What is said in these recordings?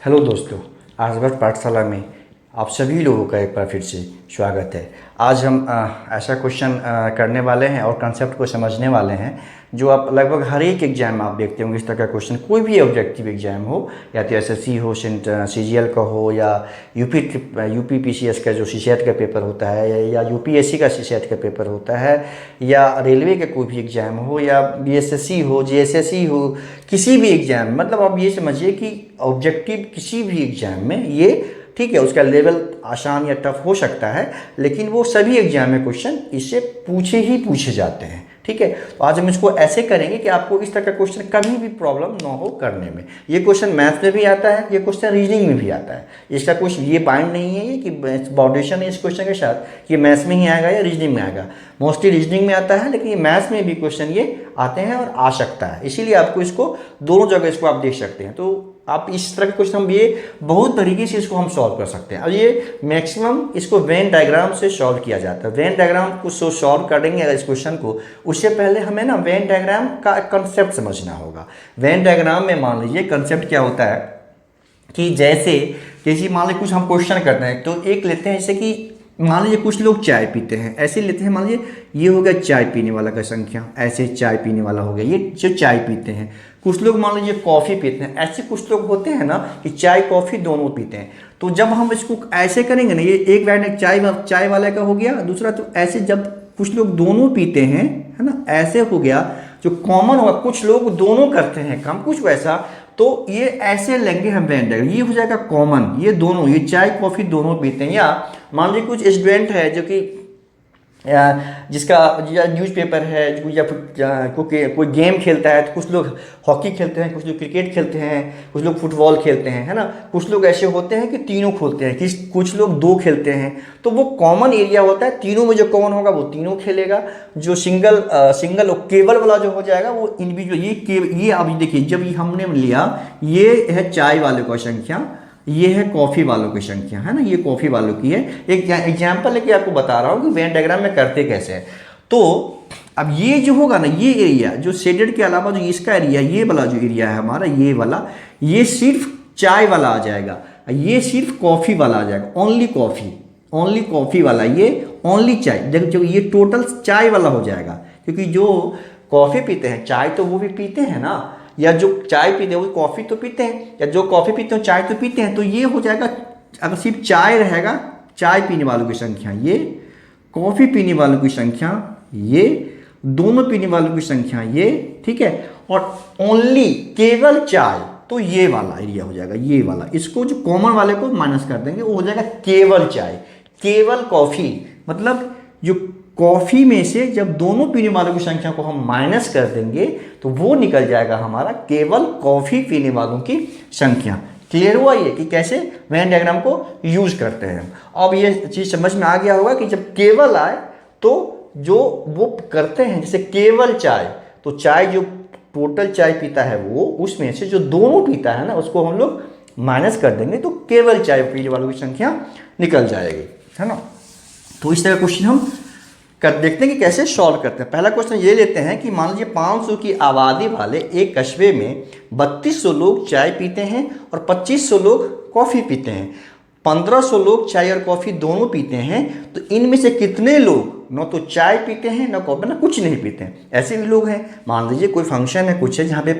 Hello दोस्तों, आर्यभट्ट पाठशाला में आप सभी लोगों का एक बार फिर से स्वागत है। आज हम ऐसा क्वेश्चन करने वाले हैं और कंसेप्ट को समझने वाले हैं जो आप लगभग हर एक एग्जाम में आप देखते होंगे। इस तरह का क्वेश्चन कोई भी ऑब्जेक्टिव एग्जाम हो, या तो एसएससी हो, सीजीएल का हो, या यूपी पीसीएस का जो सीसेट का पेपर होता है, या यूपीएससी का सीसेट का पेपर होता है, या रेलवे का कोई भी एग्जाम हो, या बीएसएससी हो, जेएसएससी हो, किसी भी एग्जाम, मतलब आप ये समझिए कि ऑब्जेक्टिव किसी भी एग्जाम में ये ठीक है, उसका लेवल आसान या टफ हो सकता है, लेकिन वो सभी एग्जाम में क्वेश्चन इससे पूछे जाते हैं। ठीक है, तो आज हम इसको ऐसे करेंगे कि आपको इस तरह का क्वेश्चन कभी भी प्रॉब्लम ना हो करने में। ये क्वेश्चन मैथ्स में भी आता है, ये क्वेश्चन रीजनिंग में भी आता है। इसका कुछ ये बाइंड नहीं है ये कि बाउंडेशन है इस क्वेश्चन के साथ कि मैथ्स में ही आएगा या रीजनिंग में आएगा। मोस्टली रीजनिंग में आता है, लेकिन ये मैथ्स में भी क्वेश्चन ये आते हैं और आ सकता है। इसीलिए आपको इसको दोनों जगह इसको आप देख सकते हैं। तो आप इस तरह के क्वेश्चन हम ये बहुत तरीके से इसको हम सॉल्व कर सकते हैं। और ये मैक्सिमम इसको वेन डायग्राम से सॉल्व किया जाता है। वेन डायग्राम को सॉल्व करेंगे अगर इस क्वेश्चन को, उससे पहले हमें ना वेन डायग्राम का कंसेप्ट समझना होगा। वेन डायग्राम में मान लीजिए कंसेप्ट क्या होता है कि जैसे मान लीजिए कुछ हम क्वेश्चन करते हैं, तो एक लेते हैं जैसे कि मान लीजिए कुछ लोग चाय पीते हैं, ऐसे लेते हैं। मान लीजिए ये हो गया चाय पीने वाला का संख्या, ऐसे चाय पीने वाला हो गया ये जो चाय पीते हैं। कुछ लोग मान लीजिए कॉफ़ी पीते हैं, ऐसे कुछ लोग होते हैं ना कि चाय कॉफ़ी दोनों पीते हैं। तो जब हम इसको ऐसे करेंगे ना, ये एक लाइन चाय वाले का हो गया, दूसरा तो ऐसे जब कुछ लोग दोनों पीते हैं, है ना, ऐसे हो गया। जो कॉमन होगा, कुछ लोग दोनों करते हैं काम, कुछ वैसा, तो ये ऐसे लेंगे हम वेन डायग्राम, ये हो जाएगा कॉमन। ये दोनों, ये चाय कॉफ़ी दोनों पीते हैं। या मान लीजिए कुछ स्टूडेंट है जो कि जिसका न्यूज़पेपर है, या कोई गेम खेलता है, तो कुछ लोग हॉकी खेलते हैं, कुछ लोग क्रिकेट खेलते हैं, कुछ लोग फुटबॉल खेलते हैं, है ना। कुछ लोग ऐसे होते हैं कि तीनों खेलते हैं, कुछ लोग दो खेलते हैं। तो वो कॉमन एरिया होता है, तीनों में जो कॉमन होगा वो तीनों खेलेगा। जो सिंगल और केवल वाला जो हो जाएगा वो इंडिविजुअल। ये अभी देखिए, जब ये हमने लिया, ये है चाय वाले का संख्या, ये है कॉफ़ी वालों की संख्या, है ना, ये कॉफ़ी वालों की है। एक एग्जाम्पल लेके आपको बता रहा हूँ कि वेन डायग्राम में करते कैसे हैं। तो अब ये जो होगा ना, ये एरिया जो शेडेड के अलावा जो इसका एरिया, ये वाला जो एरिया है हमारा, ये वाला, ये सिर्फ चाय वाला आ जाएगा, ये सिर्फ कॉफ़ी वाला आ जाएगा। ओनली कॉफ़ी वाला, ये ओनली चाय। जब ये टोटल चाय वाला हो जाएगा, क्योंकि जो कॉफ़ी पीते हैं चाय तो वो भी पीते हैं ना, या जो चाय पीते हैं वो कॉफ़ी तो पीते हैं, या जो कॉफ़ी पीते हैं चाय तो पीते हैं। तो ये हो जाएगा, अगर सिर्फ चाय रहेगा, चाय पीने वालों की संख्या ये, कॉफ़ी पीने वालों की संख्या ये, दोनों पीने वालों की संख्या ये, ठीक है, और ओनली केवल चाय, तो ये वाला एरिया हो जाएगा, ये वाला। इसको जो कॉमन वाले को माइनस कर देंगे, वो हो जाएगा केवल चाय। केवल कॉफ़ी मतलब जो कॉफ़ी में से जब दोनों पीने वालों की संख्या को हम माइनस कर देंगे, तो वो निकल जाएगा हमारा केवल कॉफ़ी पीने वालों की संख्या। क्लियर हुआ ये कि कैसे वेन डायग्राम को यूज करते हैं। अब ये चीज़ समझ में आ गया होगा कि जब केवल आए तो जो वो करते हैं, जैसे केवल चाय, तो चाय जो टोटल चाय पीता है वो, उसमें से जो दोनों पीता है ना, उसको हम लोग माइनस कर देंगे, तो केवल चाय पीने वालों की संख्या निकल जाएगी, है ना। तो इस तरह क्वेश्चन हम देखते हैं कि कैसे सॉल्व करते हैं। पहला क्वेश्चन ये लेते हैं कि मान लीजिए 500 की आबादी वाले एक कस्बे में 3200 लोग चाय पीते हैं और 2500 लोग कॉफ़ी पीते हैं। 1500 लोग चाय और कॉफ़ी दोनों पीते हैं। तो इनमें से कितने लोग न तो चाय पीते हैं, न कॉफ़ी, न कुछ नहीं पीते हैं? ऐसे भी लोग हैं। मान लीजिए कोई फंक्शन है, कुछ है जहाँ पे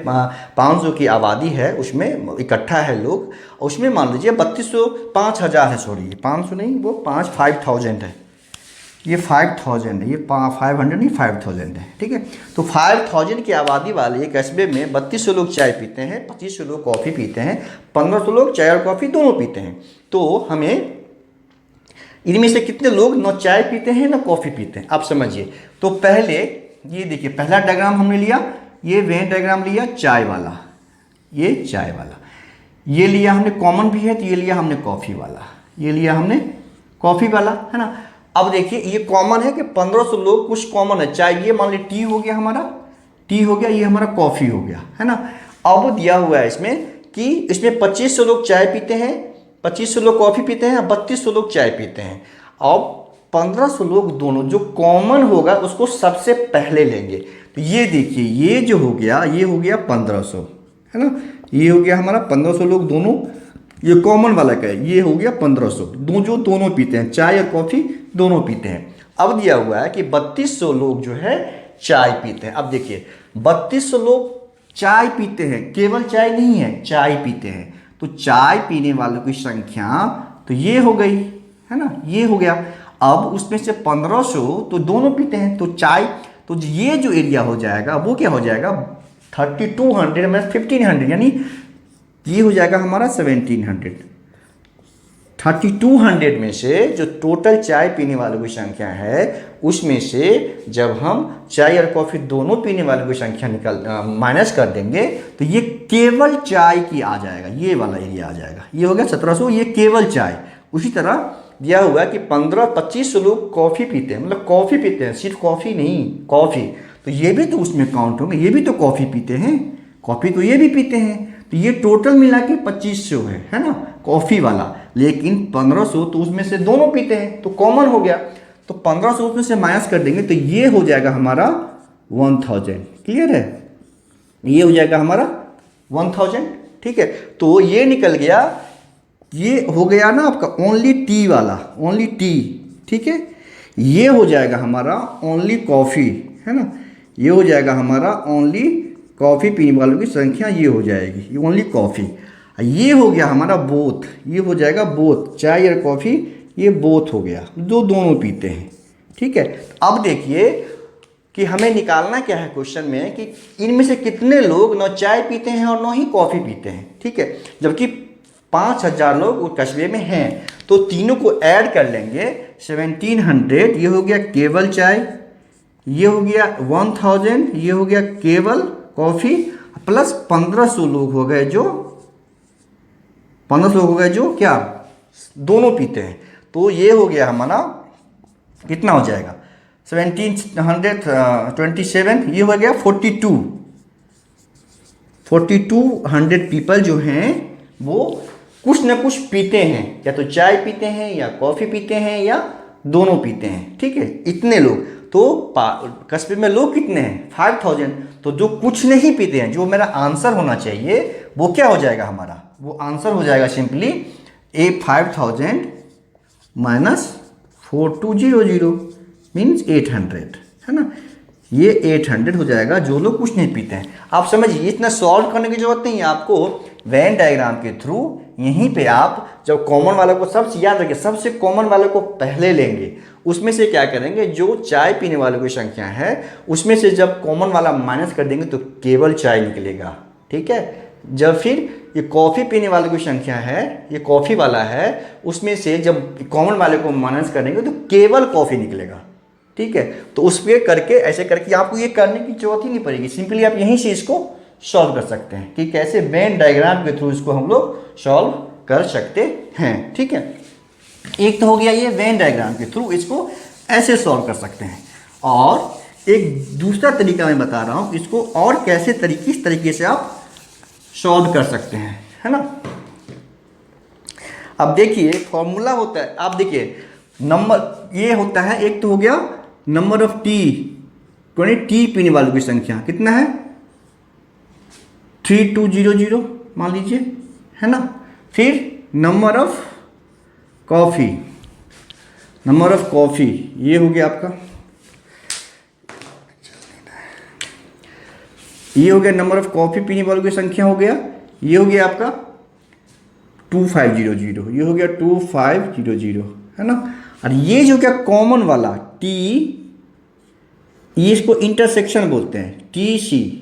500 की आबादी है, उसमें इकट्ठा है लोग, उसमें मान लीजिए 5000 है, सॉरी 500 नहीं, वो 5000 है, ये 5000 है, ये 500 नहीं 5000 है, ठीक है। तो 5000 की आबादी वाले एक कस्बे में 3200 लोग चाय पीते हैं, 2500 लोग कॉफ़ी पीते हैं, 1500 लोग चाय और कॉफ़ी दोनों पीते हैं। तो हमें इनमें से कितने लोग न चाय पीते हैं न कॉफ़ी पीते हैं, आप समझिए। तो पहले ये देखिए, पहला डायग्राम हमने लिया, ये वेन डायग्राम लिया चाय वाला, ये चाय वाला, ये लिया हमने कॉमन भी है, तो ये लिया हमने कॉफ़ी वाला, ये लिया हमने कॉफ़ी वाला, है ना। अब देखिए ये कॉमन है कि 1500 लोग, कुछ कॉमन है, चाहे ये मान लीजिए टी हो गया हमारा, टी हो गया, ये हमारा कॉफ़ी हो गया, है ना। अब दिया हुआ है इसमें कि इसमें 2500 लोग चाय पीते हैं, 2500 लोग कॉफ़ी पीते हैं, 3200 लोग चाय पीते हैं। अब 1500 लोग दोनों, जो कॉमन होगा उसको सबसे पहले लेंगे। तो ये देखिए, ये जो हो गया, ये हो गया 1500, है ना, ये हो गया हमारा 1500 लोग दोनों, ये कॉमन वाला का है, ये हो गया 1500, जो दोनों पीते हैं, चाय और कॉफ़ी दोनों पीते हैं। अब दिया हुआ है कि 3200 लोग जो है चाय पीते हैं। अब देखिए 3200 लोग चाय पीते हैं, केवल चाय नहीं है, चाय पीते हैं। तो चाय पीने वालों की संख्या तो ये हो गई, है ना, ये हो गया। अब उसमें से 1500 तो दोनों पीते हैं, तो चाय, तो ये जो एरिया हो जाएगा वो क्या हो जाएगा, 3200 में 1500, यानी ये हो जाएगा हमारा 1700। 3200 में से जो टोटल चाय पीने वालों की संख्या है उसमें से जब हम चाय और कॉफ़ी दोनों पीने वालों की संख्या माइनस कर देंगे तो ये केवल चाय की आ जाएगा, ये वाला एरिया आ जाएगा। ये हो गया 1700, ये केवल चाय। उसी तरह दिया हुआ है कि 15-25 लोग कॉफ़ी पीते हैं, मतलब कॉफ़ी पीते हैं, सिर्फ कॉफ़ी नहीं, कॉफ़ी, तो ये भी तो उसमें काउंट होंगे, ये भी तो कॉफ़ी पीते हैं, कॉफ़ी तो ये भी पीते हैं। तो ये टोटल मिला के 2500 है ना, कॉफ़ी वाला। लेकिन 1500 तो उसमें से दोनों पीते हैं, तो कॉमन हो गया। तो 1500 उसमें से माइनस कर देंगे तो ये हो जाएगा हमारा 1000। क्लियर है, ये हो जाएगा हमारा 1000। ठीक है, तो ये निकल गया, ये हो गया ना आपका ओनली टी वाला, ओनली टी। ठीक है, ये हो जाएगा हमारा ओनली कॉफ़ी, है ना, ये हो जाएगा हमारा ओनली कॉफ़ी पीने वालों की संख्या, ये हो जाएगी, ये ओनली कॉफ़ी। ये हो गया हमारा बोथ, ये हो जाएगा बोथ, चाय और कॉफ़ी, ये बोथ हो गया, जो दोनों पीते हैं। ठीक है, अब देखिए कि हमें निकालना क्या है क्वेश्चन में, कि इनमें से कितने लोग न चाय पीते हैं और न ही कॉफ़ी पीते हैं। ठीक है, जबकि 5000 लोग उस कस्बे में हैं, तो तीनों को ऐड कर लेंगे, 1700 ये हो गया केवल चाय, ये हो गया 1000 ये हो गया केवल कॉफ़ी, प्लस 1500 लोग हो गए जो 1500 लोग हो गए जो क्या दोनों पीते हैं। तो ये हो गया हमारा, कितना हो जाएगा 1727, ये हो गया 4200 पीपल जो हैं वो कुछ ना कुछ पीते हैं, या तो चाय पीते हैं या कॉफ़ी पीते हैं या दोनों पीते हैं। ठीक है, इतने लोग, तो कस्बे में लोग कितने हैं 5000। तो जो कुछ नहीं पीते हैं, जो मेरा आंसर होना चाहिए वो क्या हो जाएगा हमारा, वो आंसर हो जाएगा सिंपली 5000 माइनस 4200 मीन्स 800, है ना, ये 800 हो जाएगा, जो लोग कुछ नहीं पीते हैं। आप समझिए, इतना सॉल्व करने की जरूरत नहीं है आपको, वेन डायग्राम के थ्रू यहीं पे आप जब कॉमन वाले को, सबसे याद रखिए, सबसे कॉमन वाले को पहले लेंगे, उसमें से क्या करेंगे, जो चाय पीने वालों की संख्या है उसमें से जब कॉमन वाला माइनस कर देंगे तो केवल चाय निकलेगा। ठीक है, जब फिर ये कॉफ़ी पीने वालों की संख्या है, ये कॉफ़ी वाला है, उसमें से जब कॉमन वाले को माइनस करेंगे तो केवल कॉफ़ी निकलेगा। ठीक है, तो उस पर करके, ऐसे करके आपको ये करने की जरूरत ही नहीं पड़ेगी, सिंपली आप यहीं से इसको सॉल्व कर सकते हैं कि कैसे वेन डायग्राम के थ्रू इसको हम लोग सॉल्व कर सकते हैं। ठीक है, एक तो हो गया ये वेन डायग्राम के थ्रू इसको ऐसे सॉल्व कर सकते हैं, और एक दूसरा तरीका मैं बता रहा हूँ इसको और कैसे किस तरीके से आप सॉल्व कर सकते हैं, है ना। अब देखिए फॉर्मूला होता है, आप देखिए नंबर ये होता है, एक तो हो गया नंबर ऑफ टी, टी पीने वालों की संख्या कितना है 3200 मान लीजिए, है ना। फिर number of coffee, number of coffee ये हो गया आपका, ये हो गया नंबर ऑफ कॉफ़ी पीने वालों की संख्या हो गया, ये हो गया आपका 2500, ये हो गया 2500, है ना। और ये जो क्या कॉमन वाला टी, ये इसको इंटरसेक्शन बोलते हैं, टी सी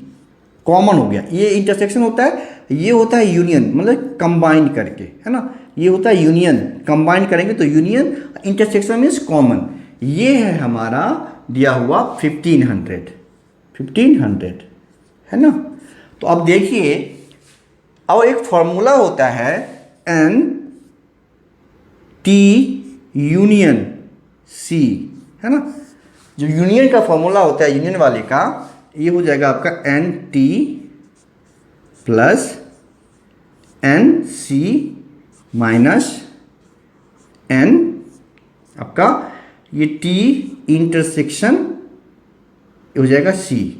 कॉमन हो गया, ये इंटरसेक्शन होता है, ये होता है यूनियन, मतलब कंबाइन करके, है ना, ये होता है यूनियन, कंबाइन करेंगे तो यूनियन, इंटरसेक्शन मीन्स कॉमन। ये है हमारा दिया हुआ 1500, है ना। तो अब देखिए, अब एक फॉर्मूला होता है एन टी यूनियन सी, है ना। जो यूनियन का फॉर्मूला होता है, यूनियन वाले का, ये हो जाएगा आपका N T plus N C minus N आपका ये टी इंटरसेक्शन हो जाएगा सी।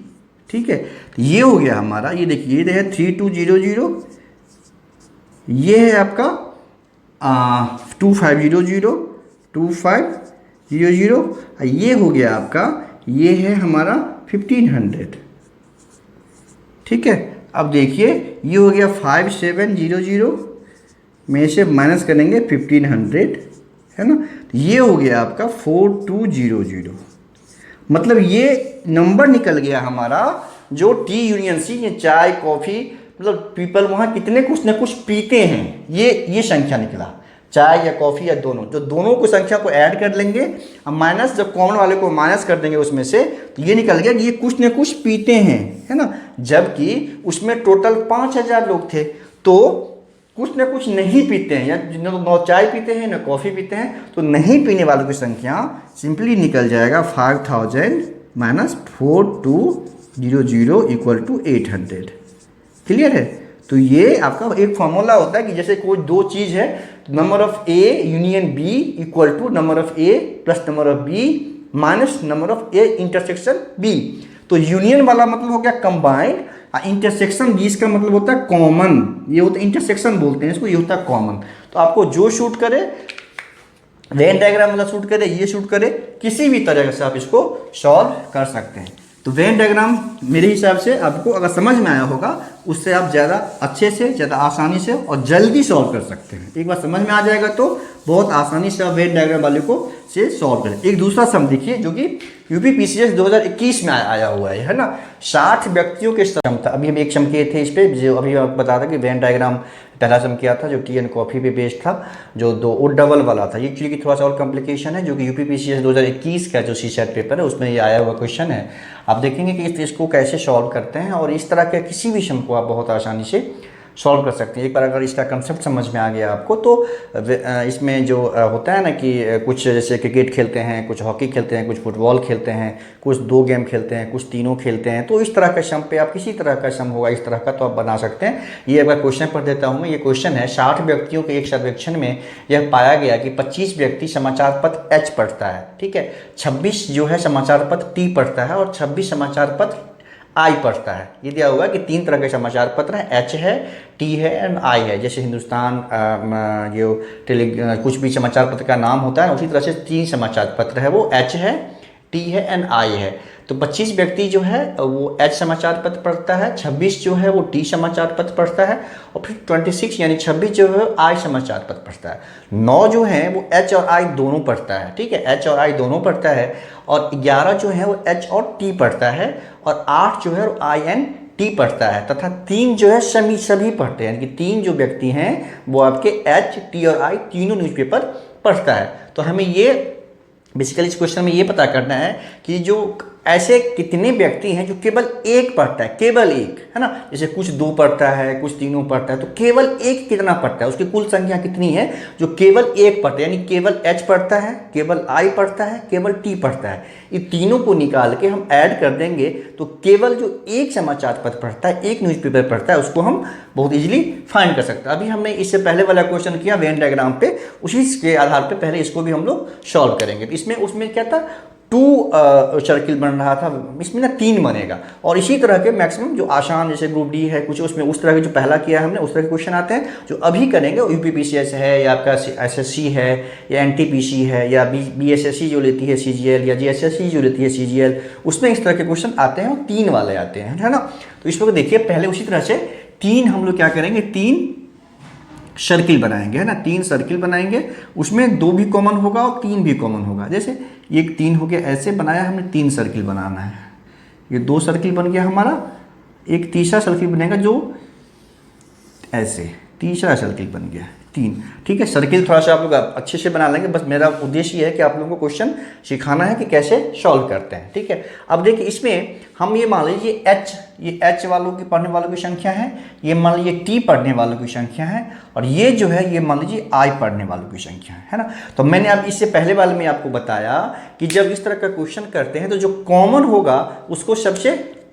ठीक है, तो ये हो गया हमारा, ये देखिए ये है 3200, ये है आपका 2500 2500, ये हो गया आपका, ये है हमारा 1500। ठीक है, अब देखिए ये हो गया 5700 में से माइनस करेंगे 1500, है ना, ये हो गया आपका 4200। मतलब ये नंबर निकल गया हमारा, जो टी यूनियन सी, ये चाय कॉफ़ी, मतलब पीपल वहाँ कितने कुछ न कुछ पीते हैं, ये संख्या निकला, चाय या कॉफ़ी या दोनों, जो दोनों को संख्या को ऐड कर लेंगे, अब माइनस जब कॉमन वाले को माइनस कर देंगे उसमें से, तो ये निकल गया कि ये कुछ न कुछ पीते हैं, है ना। जबकि उसमें टोटल 5000 लोग थे, तो कुछ न कुछ नहीं पीते हैं, या न चाय पीते हैं न कॉफ़ी पीते हैं, तो नहीं पीने वालों की संख्या सिंपली निकल जाएगा 5000 माइनस 4200 इक्वल टू 800। क्लियर है। तो ये आपका एक फॉर्मूला होता है कि जैसे कोई दो चीज़ है, number of A union B equal to number of A plus number of B minus number of A intersection B. तो यूनियन वाला मतलब हो गया कंबाइंड, इंटरसेक्शन बी का मतलब होता है कॉमन, ये होता है इंटरसेक्शन बोलते हैं इसको, ये होता है कॉमन। तो आपको जो शूट करे, वेन डायग्राम वाला शूट करे, ये शूट करे, किसी भी तरह से आप इसको सॉल्व कर सकते हैं। तो वेन डायग्राम मेरे हिसाब से आपको अगर समझ में आया होगा, उससे आप ज़्यादा अच्छे से, ज़्यादा आसानी से और जल्दी सॉल्व कर सकते हैं। एक बार समझ में आ जाएगा तो बहुत आसानी से आप वेन डायग्राम वाले को से सॉल्व करें। एक दूसरा सम देखिए जो कि यूपीपीसीएस 2021 में आया हुआ है ना, 60 व्यक्तियों के सम था। अभी हम एक सम किए थे इस पर, जो अभी मैं बता था कि वेन डायग्राम पहला सम किया था जो टी एंड कॉफ़ी पे बेस्ड था, जो वो डबल वाला था। ये एक्चुअली थोड़ा सा और कॉम्प्लिकेशन है, जो कि यूपीपीसीएस 2021 का जो सीसेट पेपर है उसमें ये आया हुआ क्वेश्चन है। आप देखेंगे कि इसको कैसे सॉल्व करते हैं, और इस तरह के किसी भी सम को आप बहुत आसानी से सॉल्व कर सकते हैं। एक बार अगर इसका कंसेप्ट समझ में आ गया आपको, तो इसमें जो होता है ना कि कुछ जैसे क्रिकेट खेलते हैं, कुछ हॉकी खेलते हैं, कुछ फुटबॉल खेलते हैं, कुछ 2 गेम खेलते हैं, कुछ तीनों खेलते हैं, तो इस तरह का सम पे आप किसी तरह का सम होगा इस तरह का तो आप बना सकते हैं। ये एक बार क्वेश्चन पढ़ देता हूँ मैं। ये क्वेश्चन है, 60 व्यक्तियों के एक सर्वेक्षण में यह पाया गया कि 25 व्यक्ति समाचार पत्र एच पढ़ता है, ठीक है, 26 जो है समाचार पत्र टी पढ़ता है, और 26 समाचार पत्र आई पढ़ता है। ये दिया हुआ है कि 3 तरह के समाचार पत्र हैं, एच है, टी है एंड आई है। जैसे हिंदुस्तान जो कुछ भी समाचार पत्र का नाम होता है, उसी तरह से 3 समाचार पत्र है, वो एच है, टी है एंड आई है। तो 25 व्यक्ति जो है वो एच समाचार पत्र पढ़ता है, 26 जो है वो टी समाचार पत्र पढ़ता है, और फिर 26 यानी 26 जो है आई समाचार पत्र पढ़ता है। 9 जो है वो एच और आई दोनों पढ़ता है, ठीक है, एच और आई दोनों पढ़ता है, और 11 जो है वो एच और टी पढ़ता है, और 8 जो है वो आई एन टी पढ़ता है, तथा 3 जो है सभी पढ़ते हैं, यानी कि 3 जो व्यक्ति हैं वो आपके एच, टी और आई तीनों न्यूज़पेपर पढ़ता है। तो हमें ये बेसिकली इस क्वेश्चन में ये पता करना है कि जो ऐसे कितने व्यक्ति हैं जो केवल एक पढ़ता है, केवल एक, है ना। जैसे कुछ 2 पढ़ता है, कुछ तीनों पढ़ता है, तो केवल एक कितना पढ़ता है, उसकी कुल संख्या कितनी है जो केवल एक पढ़ता है, यानी केवल एच पढ़ता है, केवल आई पढ़ता है, केवल टी पढ़ता है। ये तीनों को निकाल के हम ऐड कर देंगे, तो केवल जो एक समाचार पत्र पढ़ता है, एक न्यूज़पेपर पढ़ता है, उसको हम बहुत इजीली फाइंड कर सकते हैं। अभी हमने इससे पहले वाला क्वेश्चन किया वेन डायग्राम पे, उसी के आधार पे पहले इसको भी हम लोग सॉल्व करेंगे। इसमें उसमें क्या था, 2 सर्किल बन रहा था, इसमें ना 3 बनेगा। और इसी तरह के मैक्सिमम जो आसान, जैसे ग्रुप डी है कुछ, उसमें उस तरह के जो पहला किया है हमने, उस तरह के क्वेश्चन आते हैं। जो अभी करेंगे यूपीपीसीएस है, या आपका एसएससी है, या एनटीपीसी है, या बीएसएससी जो लेती है सीजीएल, या जीएसएससी जो लेती है सीजीएल, उसमें इस तरह के क्वेश्चन आते हैं, और 3 वाले आते हैं, है ना। तो इसमें देखिए पहले उसी तरह से 3 हम लोग क्या करेंगे, 3 सर्किल बनाएंगे, है ना, 3 सर्किल बनाएंगे, उसमें 2 भी कॉमन होगा और 3 भी कॉमन होगा। जैसे ये 3 हो गया, ऐसे बनाया हमने, 3 सर्किल बनाना है, ये 2 सर्किल बन गया हमारा, एक तीसरा सर्किल बनेगा जो ऐसे, तीसरा सर्किल बन गया, 3, ठीक है। सर्किल थोड़ा सा आप लोग अच्छे से बना लेंगे, बस मेरा उद्देश्य ये है कि आप लोगों को क्वेश्चन सिखाना है कि कैसे सॉल्व करते हैं, ठीक है। अब देखिए इसमें हम ये मान लीजिए एच, ये एच वालों की पढ़ने वालों की संख्या है, ये मान लीजिए टी पढ़ने वालों की संख्या है, और ये जो है ये मान लीजिए आई पढ़ने वालों की संख्या है ना। तो मैंने अब इससे पहले वाले में आपको बताया कि जब इस तरह का क्वेश्चन करते हैं तो जो कॉमन होगा उसको सबसे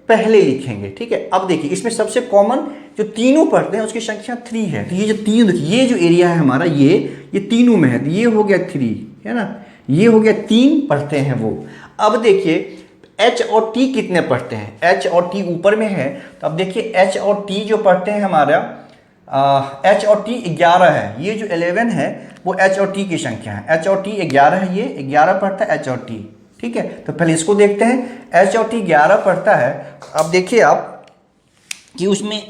पहले लिखेंगे, ठीक है। अब देखिए इसमें सबसे कॉमन जो तीनों पढ़ते हैं उसकी संख्या 3 है। तो ये जो 3, देखिए ये जो एरिया है हमारा, ये तीनों में है, तो ये हो गया 3, है ना, ये हो गया 3 पढ़ते हैं वो। अब देखिए एच और टी कितने पढ़ते हैं, एच और टी ऊपर में है, तो अब देखिए एच और टी जो पढ़ते हैं हमारा एच और टी 11 है, ये जो 11 है वो एच और टी की संख्या है, एच और टी 11 है, ये 11 पढ़ता है एच और टी। ठीक है, तो पहले इसको देखते हैं। एच और टी 11 पढ़ता है। अब देखिए आप कि उसमें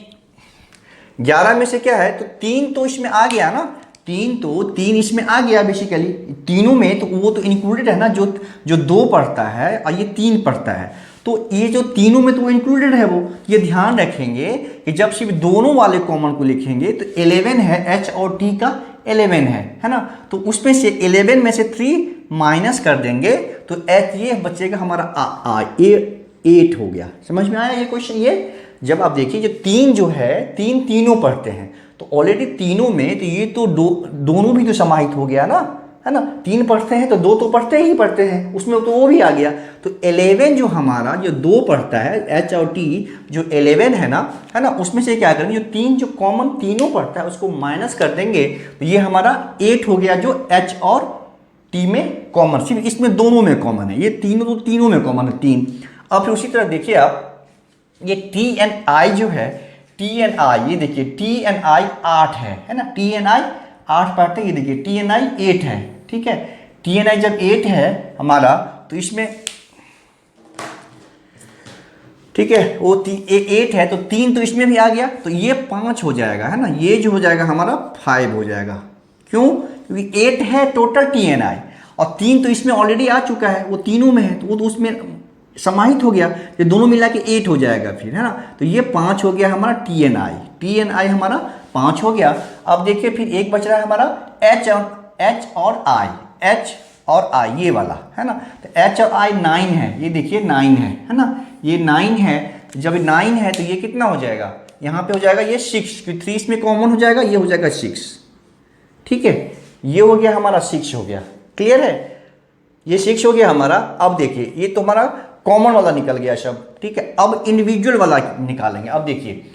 11 में से क्या है, तो 3 तो इसमें आ गया ना, 3 इसमें आ गया बेसिकली, तीनों में तो वो तो इंक्लूडेड है ना, जो 2 पढ़ता है और ये 3 पढ़ता है, तो ये जो तीनों में तो वो इंक्लूडेड है वो। ये ध्यान रखेंगे कि जब सिर्फ दोनों वाले कॉमन को लिखेंगे तो 11 है, एच और टी का 11 है ना, तो उसमें से 11 में से 3 माइनस कर देंगे तो एच ये बचेगा हमारा ये 8 हो गया। समझ में आया ये क्वेश्चन? ये जब आप देखिए जो 3 जो है, तीनों पढ़ते हैं, तो ऑलरेडी तीनों में तो ये तो दोनों भी तो समाहित हो गया ना, है ना, 3 पढ़ते हैं तो 2 तो पढ़ते हैं, उसमें तो वो भी आ गया। तो 11 जो हमारा जो 2 पढ़ता है, एच और टी जो 11 है ना, उसमें से क्या करेंगे, जो 3 जो कॉमन तीनों पढ़ता है उसको माइनस कर देंगे तो ये हमारा 8 हो गया, जो एच और टी में कॉमन, सिर्फ इसमें दोनों में कॉमन है, ये तीनों में कॉमन है 3। अब फिर उसी तरह देखिए आप, ये टी एन आई जो है, टी एन आई, ये देखिए टी एन आई 8 है ना, टी एन आई 8 पढ़ते हैं, ये देखिए टी एन आई 8 है। ठीक है, टी एन आई जब 8 है हमारा, तो इसमें ठीक है वो 8 है, तो 3 तो इसमें भी आ गया, तो ये 5 हो जाएगा, है ना, ये जो हो जाएगा हमारा 5 हो जाएगा। क्यों? क्योंकि 8 है टोटल टी एन आई, और 3 तो इसमें ऑलरेडी आ चुका है, वो तीनों में है, तो वो तो उसमें समाहित हो गया, ये दोनों मिला के 8 हो जाएगा फिर, है ना, तो ये 5 हो गया हमारा टी एन आई हमारा 5 हो गया। अब देखिए फिर एक बच रहा है हमारा एच और आई, ये वाला, है ना, तो एच और आई 9 है, ये देखिए 9 है ना, ये 9 है, जब 9 है तो ये कितना हो जाएगा, यहाँ पे हो जाएगा ये 6, क्योंकि 3 इसमें कॉमन हो जाएगा, ये हो जाएगा 6। ठीक है, ये हो गया हमारा 6 हो गया, क्लियर है, ये 6 हो गया हमारा। अब देखिए ये तो हमारा कॉमन वाला निकल गया शब्द। ठीक है, अब इंडिविजुअल वाला निकालेंगे। अब देखिए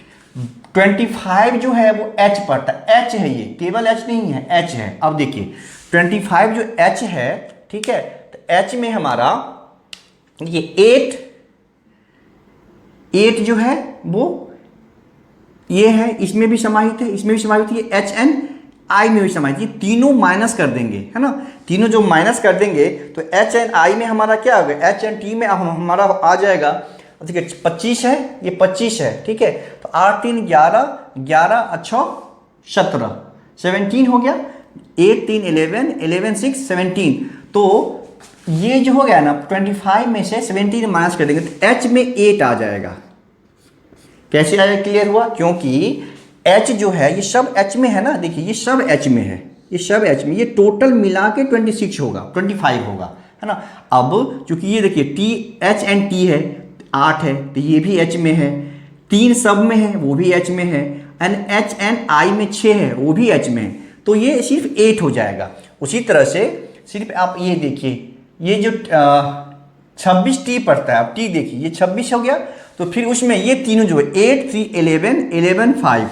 25 जो है वो एच पढ़ता है, एच है, ये केवल एच नहीं है, एच है। अब देखिए 25 जो एच है, ठीक है, तो एच में हमारा ये 8 जो है वो ये है, इसमें भी समाहित है, इसमें भी समाहित है, ये एच एन आई में भी समाहित, ये तीनों माइनस कर देंगे, है ना, तीनों जो माइनस कर देंगे तो एच एन आई में हमारा क्या होगा, एच एन टी में हमारा आ जाएगा, ठीक है 25 है, ये 25 है। ठीक है, तो 8 3 11, 11 अच्छा 17, 17 हो गया, 8 3 11, 11 6 17, तो ये जो हो गया ना 25 में से 17 माइनस कर देंगे तो एच में 8 आ जाएगा। कैसे आया, क्लियर हुआ? क्योंकि एच जो है ये सब एच में है ना, देखिए ये सब एच में है, ये सब एच में, ये टोटल मिला के 26 होगा, 25 होगा, है ना। अब चूंकि ये देखिए टी एच एंड टी है 8 है, तो ये भी एच में है, 3 सब में है वो भी एच में है, एंड एच एंड आई में 6 है वो भी एच में है, तो ये सिर्फ 8 हो जाएगा। उसी तरह से सिर्फ आप ये देखिए, ये जो 26 टी पड़ता है, अब टी देखिए ये 26 हो गया, तो फिर उसमें ये तीनों जो है 8 3 11 11 5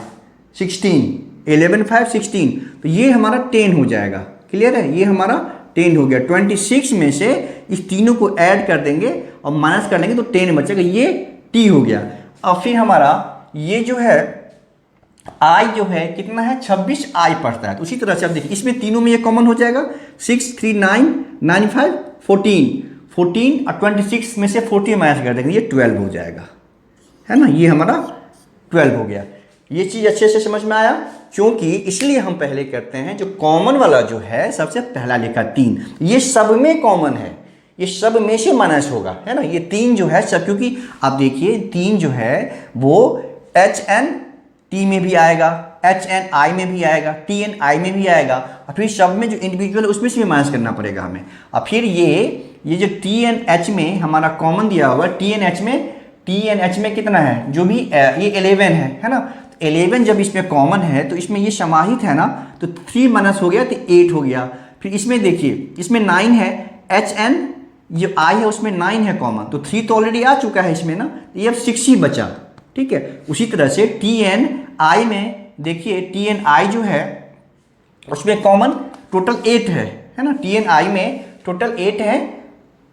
16, 11 5 16, तो ये हमारा 10 हो जाएगा, क्लियर है, ये हमारा 10 हो गया। 26 में से इस तीनों को ऐड कर देंगे और माइनस कर लेंगे तो 10 बचेगा, ये टी हो गया। अब फिर हमारा ये जो है आई जो है कितना है, 26 आई पड़ता है, तो उसी तरह से अब देखिए इसमें तीनों में ये कॉमन हो जाएगा, 6 3 9 9 5 14 और 26 में से 14 माइनस कर देंगे, ये 12 हो जाएगा, है ना, ये हमारा 12 हो गया। ये चीज़ अच्छे से समझ में आया? क्योंकि इसलिए हम पहले करते हैं जो कॉमन वाला जो है सबसे पहला लिखा 3, ये सब में कॉमन है, ये सब में से माइनस होगा, है ना, ये 3 जो है सब, क्योंकि आप देखिए 3 जो है वो एच एन टी में भी आएगा, एच एन आई में भी आएगा, टी एन आई में भी आएगा, और फिर सब में जो इंडिविजुअल उसमें से भी माइनस करना पड़ेगा हमें। और फिर ये जो टी एन एच में हमारा कॉमन दिया हुआ, टी एन एच में कितना है, जो भी ये 11 है ना, 11 जब इसमें कॉमन है तो इसमें ये समाहित है ना, तो 3 माइनस हो गया तो 8 हो गया। फिर इसमें देखिए इसमें 9 है, एच एन जो आई है उसमें 9 है कॉमन, तो 3 तो ऑलरेडी आ चुका है इसमें ना, ये अब 6 ही बचा। ठीक है, उसी तरह से टी एन आई में देखिए, टी एन आई जो है उसमें कॉमन टोटल 8 है ना, टी एन आई में टोटल 8 है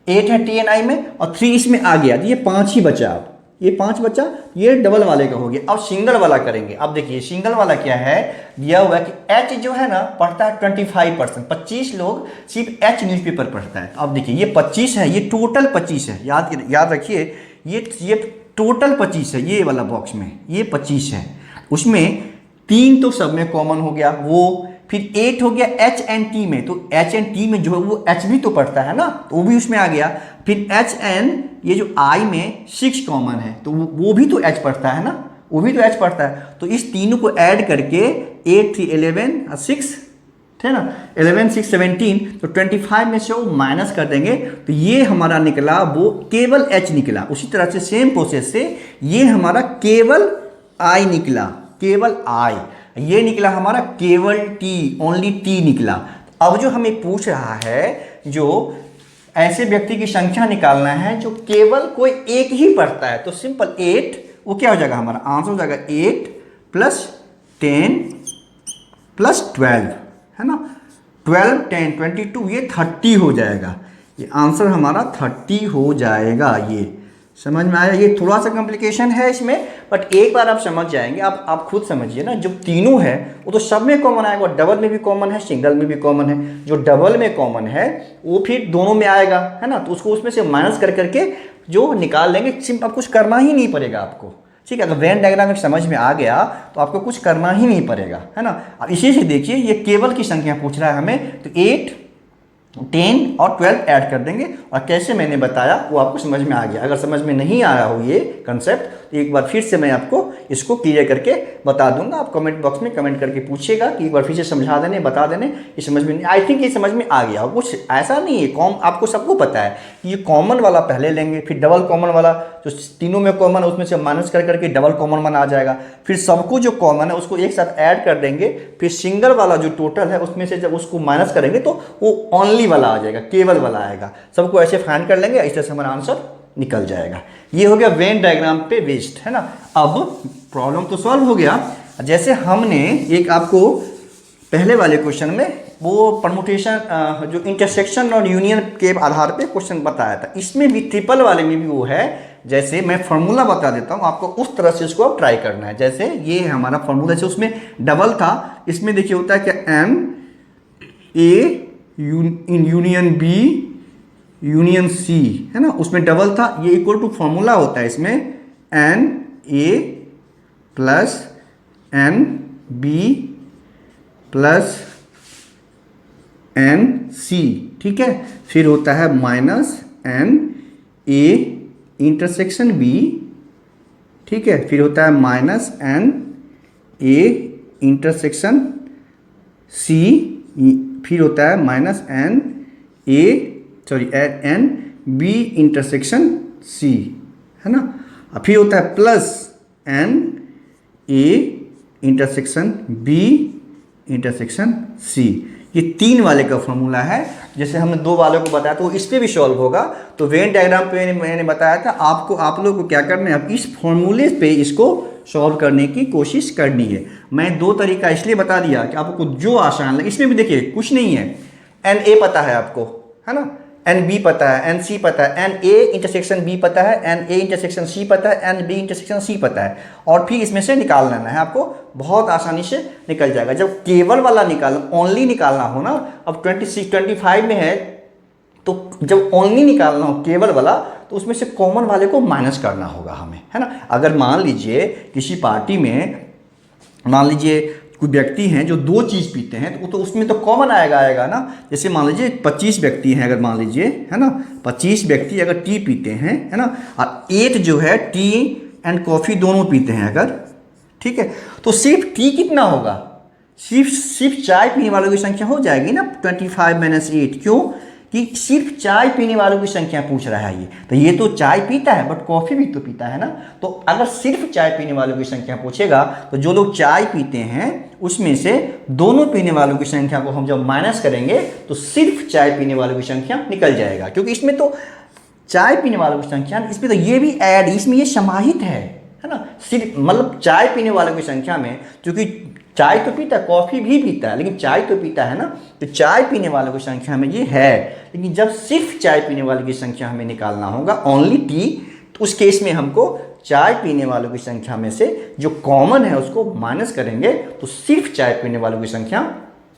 टी एन आई में, और 3 इसमें आ गया, तो ये 5 ही बचा। अब ये 5 बचा, ये डबल वाले का हो गया। अब सिंगल वाला करेंगे। अब देखिए सिंगल वाला क्या है, दिया हुआ है कि एच जो है ना पढ़ता है 25%, 25 लोग सिर्फ एच न्यूज़पेपर पढ़ता है। अब देखिए ये 25 है, ये टोटल 25 है, याद रखिए ये टोटल 25 है, ये वाला बॉक्स में ये 25 है, उसमें 3 तो सब में कॉमन हो गया वो, फिर 8 हो गया एच एन टी में, तो एच एन टी में जो है वो एच भी तो पढ़ता है ना, तो वो भी उसमें आ गया। फिर एच एन ये जो आई में 6 कॉमन है, तो वो भी तो एच पढ़ता है ना, वो भी तो एच पढ़ता है। तो इस तीनों को ऐड करके 8 3 11 6 थे ना, 11 6 17, तो 25 में से वो माइनस कर देंगे, तो ये हमारा निकला वो केवल एच निकला। उसी तरह से सेम प्रोसेस से ये हमारा केवल आई निकला, केवल आई, ये निकला हमारा केवल टी, ओनली टी निकला। अब जो हमें पूछ रहा है, जो ऐसे व्यक्ति की संख्या निकालना है जो केवल कोई एक ही पढ़ता है, तो सिंपल 8, वो क्या हो जाएगा हमारा आंसर हो जाएगा 8 + 10 + 12, है ना, 12 10 22, ये 30 हो जाएगा। ये आंसर हमारा 30 हो जाएगा। ये समझ में आया? ये थोड़ा सा कॉम्प्लिकेशन है इसमें, बट एक बार आप समझ जाएंगे। आप खुद समझिए ना, जो तीनों है वो तो सब में कॉमन आएगा, डबल में भी कॉमन है, सिंगल में भी कॉमन है। जो डबल में कॉमन है वो फिर दोनों में आएगा, है ना, तो उसको उसमें से माइनस कर करके जो निकाल लेंगे। अब कुछ करना ही नहीं पड़ेगा आपको, ठीक है। अगर वेन डायग्राम समझ में आ गया तो आपको कुछ करना ही नहीं पड़ेगा, है ना। अब इसी से देखिए ये केवल की संख्या पूछ रहा है हमें, तो 8 10 और 12 ऐड कर देंगे, और कैसे मैंने बताया वो आपको समझ में आ गया। अगर समझ में नहीं आया हो ये कंसेप्ट, तो एक बार फिर से मैं आपको इसको क्लियर करके बता दूंगा। आप कमेंट बॉक्स में कमेंट करके पूछिएगा कि एक बार फिर से समझा देने, बता देने, ये समझ में नहीं। आई थिंक ये समझ में आ गया हो। कुछ ऐसा नहीं है, आपको सबको पता है कि ये कॉमन वाला पहले लेंगे, फिर डबल कॉमन वाला जो तीनों में कॉमन है उसमें से माइनस कर करके डबल कॉमन वन आ जाएगा, फिर सबको जो कॉमन है उसको एक साथ ऐड कर देंगे, फिर सिंगल वाला जो टोटल है उसमें से जब उसको माइनस करेंगे तो वो ओनली वाला आ जाएगा, केवल वाला आएगा। सबको ऐसे फाइंड कर लेंगे, इस तरह से हमारा आंसर निकल जाएगा। ये हो गया वेन डायग्राम पे बेस्ड, है ना। अब प्रॉब्लम तो सॉल्व हो गया। जैसे हमने एक आपको पहले वाले क्वेश्चन में वो परमुटेशन जो इंटरसेक्शन और यूनियन के आधार पे क्वेश्चन बताया था, इसमें भी ट्रिपल वाले में भी वो है। जैसे मैं फॉर्मूला बता देता हूँ आपको, उस तरह से इसको आप ट्राई करना है। जैसे ये है हमारा फॉर्मूला, जैसे उसमें डबल था, इसमें देखिए होता है क्या, M A in union B union C, है ना, उसमें डबल था, ये इक्वल टू फॉर्मूला होता है इसमें N A plus N B plus N C, ठीक है। फिर होता है minus N A intersection B, ठीक है। फिर होता है minus N A intersection C, फिर होता है minus N B intersection C, है ना। फिर होता है plus N A intersection B intersection C. ये 3 वाले का फॉर्मूला है। जैसे हमने 2 वालों को बताया तो इस पे भी सॉल्व होगा। तो वेन डायग्राम पे मैंने बताया था आपको, आप लोगों को क्या करना है, अब इस फॉर्मूले पे इसको सॉल्व करने की कोशिश करनी है। मैं 2 तरीका इसलिए बता दिया कि आपको जो आसान लगे। इसमें भी देखिए कुछ नहीं है, एन ए पता है आपको, है ना, एन बी पता है, एन सी पता है, एन ए इंटरसेक्शन बी पता है, एन ए इंटरसेक्शन सी पता है, एन बी इंटरसेक्शन सी पता है, और फिर इसमें से निकाल लेना है। आपको बहुत आसानी से निकल जाएगा। जब केवल वाला ओनली निकालना हो ना, अब 26 25 में है, तो जब ओनली निकालना हो केवल वाला, तो उसमें से कॉमन वाले को माइनस करना होगा हमें, है ना। अगर मान लीजिए किसी पार्टी में, मान लीजिए कोई व्यक्ति हैं जो 2 चीज़ पीते हैं, तो उसमें तो कॉमन आएगा ना। जैसे मान लीजिए 25 व्यक्ति हैं, अगर मान लीजिए, है ना, 25 व्यक्ति अगर टी पीते हैं, है ना, और 8 जो है टी एंड कॉफ़ी दोनों पीते हैं अगर, ठीक है, तो सिर्फ टी कितना होगा, सिर्फ चाय पीने वालों की संख्या हो जाएगी ना 25 - 8। क्यों कि सिर्फ चाय पीने वालों की संख्या पूछ रहा है ये, तो ये तो चाय पीता है बट कॉफ़ी भी तो पीता है ना। तो अगर सिर्फ चाय पीने वालों की संख्या पूछेगा, तो जो लोग चाय पीते हैं उसमें से दोनों पीने वालों की संख्या को हम जब माइनस करेंगे तो सिर्फ चाय पीने वालों की संख्या निकल जाएगा। क्योंकि इसमें तो चाय पीने वालों की संख्या, इसमें तो ये भी ऐड, इसमें ये समाहित है ना। सिर्फ मतलब चाय पीने वालों की संख्या में, क्योंकि चाय तो पीता है, कॉफ़ी भी पीता है, लेकिन चाय तो पीता है ना, तो चाय पीने वालों की संख्या में ये है। लेकिन जब सिर्फ चाय पीने वालों की संख्या हमें निकालना होगा, ओनली टी, तो उस केस में हमको चाय पीने वालों की संख्या में से जो कॉमन है उसको माइनस करेंगे तो सिर्फ चाय पीने वालों की संख्या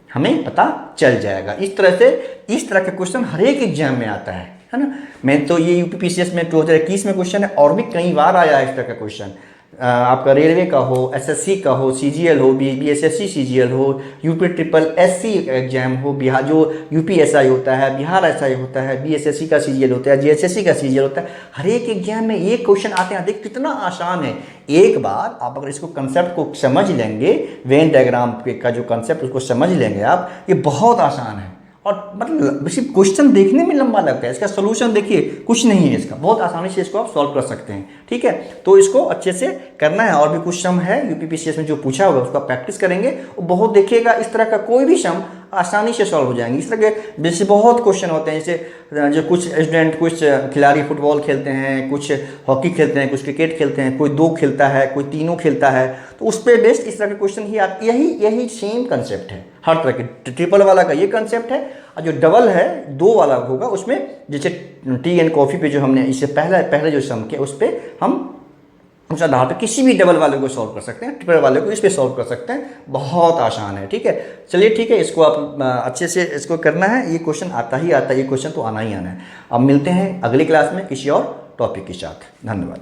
हमें पता चल जाएगा। इस तरह से इस तरह का क्वेश्चन हर एक एग्जाम में आता है ना। मैं तो ये यूपीपीसीएस में 2021 में क्वेश्चन है, और भी कई बार आया है इस तरह का क्वेश्चन। आपका रेलवे का हो, एसएससी का हो, सीजीएल हो, बीएसएससी सीजीएल हो, यूपी ट्रिपल एससी एग्जाम हो, बिहार जो यूपीएसआई होता है, बिहार एसआई होता है, बीएसएससी का सीजीएल होता है, जीएसएससी का सीजीएल होता है, हर एक एग्जाम में ये क्वेश्चन आते हैं। देखिए कितना आसान है। एक बार आप अगर इसको कंसेप्ट को समझ लेंगे, वेन डायग्राम का जो कंसेप्ट उसको समझ लेंगे आप, ये बहुत आसान है। और मतलब सिर्फ क्वेश्चन देखने में लंबा लगता है, इसका सोल्यूशन देखिए कुछ नहीं है इसका, बहुत आसानी से इसको आप सॉल्व कर सकते हैं। ठीक है, तो इसको अच्छे से करना है। और भी कुछ सम है यूपीपीसीएस में जो पूछा होगा उसको आप प्रैक्टिस करेंगे, वो बहुत देखिएगा इस तरह का कोई भी सम आसानी से सॉल्व हो जाएंगे। इस तरह के जैसे बहुत क्वेश्चन होते हैं, जैसे जो कुछ स्टूडेंट, कुछ खिलाड़ी फुटबॉल खेलते हैं, कुछ हॉकी खेलते हैं, कुछ क्रिकेट खेलते हैं, कोई 2 खेलता है, कोई 3 खेलता है, तो उस पर बेस्ड इस तरह के क्वेश्चन ही आते। यही सेम कंसेप्ट है हर तरह के। ट्रिपल वाला का ये कंसेप्ट है, और जो डबल है 2 वाला होगा उसमें, जैसे टी एंड कॉफ़ी पे जो हमने इससे पहले जो सम किया उस पर हम उस आधार पर किसी भी डबल वाले को सॉल्व कर सकते हैं, ट्रिपल वाले को इस पे सॉल्व कर सकते हैं। बहुत आसान है। ठीक है, चलिए ठीक है, इसको आप अच्छे से इसको करना है। ये क्वेश्चन आता ही आता है, ये क्वेश्चन तो आना ही आना है। अब मिलते हैं अगली क्लास में किसी और टॉपिक के साथ। धन्यवाद।